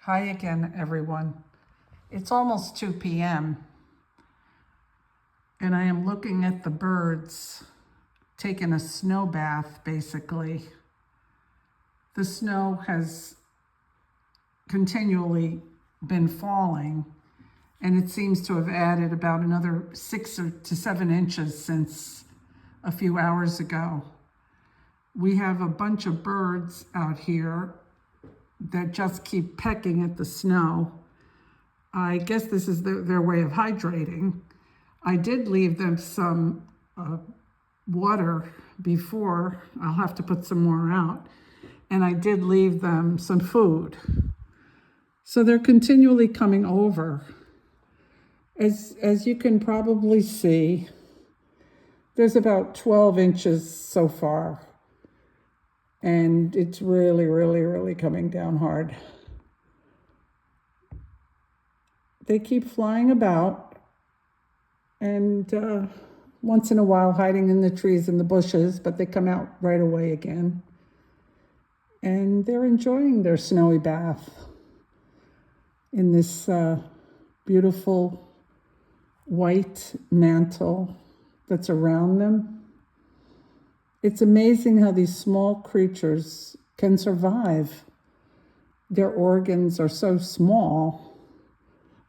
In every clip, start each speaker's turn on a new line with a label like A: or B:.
A: Hi again, everyone. It's almost 2 p.m. and I am looking at the birds taking a snow bath, basically. The snow has continually been falling, and it seems to have added about another 6 to 7 inches since a few hours ago. We have a bunch of birds out here that just keep pecking at the snow. I guess this is their way of hydrating. I did leave them some water before. I'll have to put some more out. And I did leave them some food. So they're continually coming over. As you can probably see, there's about 12 inches so far. And it's really, really, really coming down hard. They keep flying about and once in a while hiding in the trees and the bushes, but they come out right away again. And they're enjoying their snowy bath in this beautiful white mantle that's around them. It's amazing how these small creatures can survive. Their organs are so small,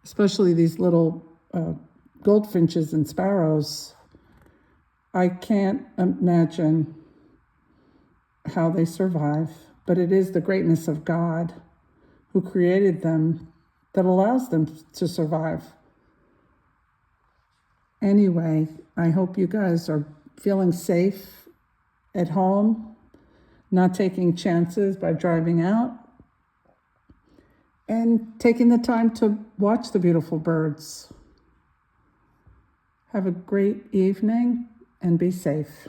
A: especially these little goldfinches and sparrows. I can't imagine how they survive, but it is the greatness of God who created them that allows them to survive. Anyway, I hope you guys are feeling safe at home, not taking chances by driving out, and taking the time to watch the beautiful birds. Have a great evening and be safe.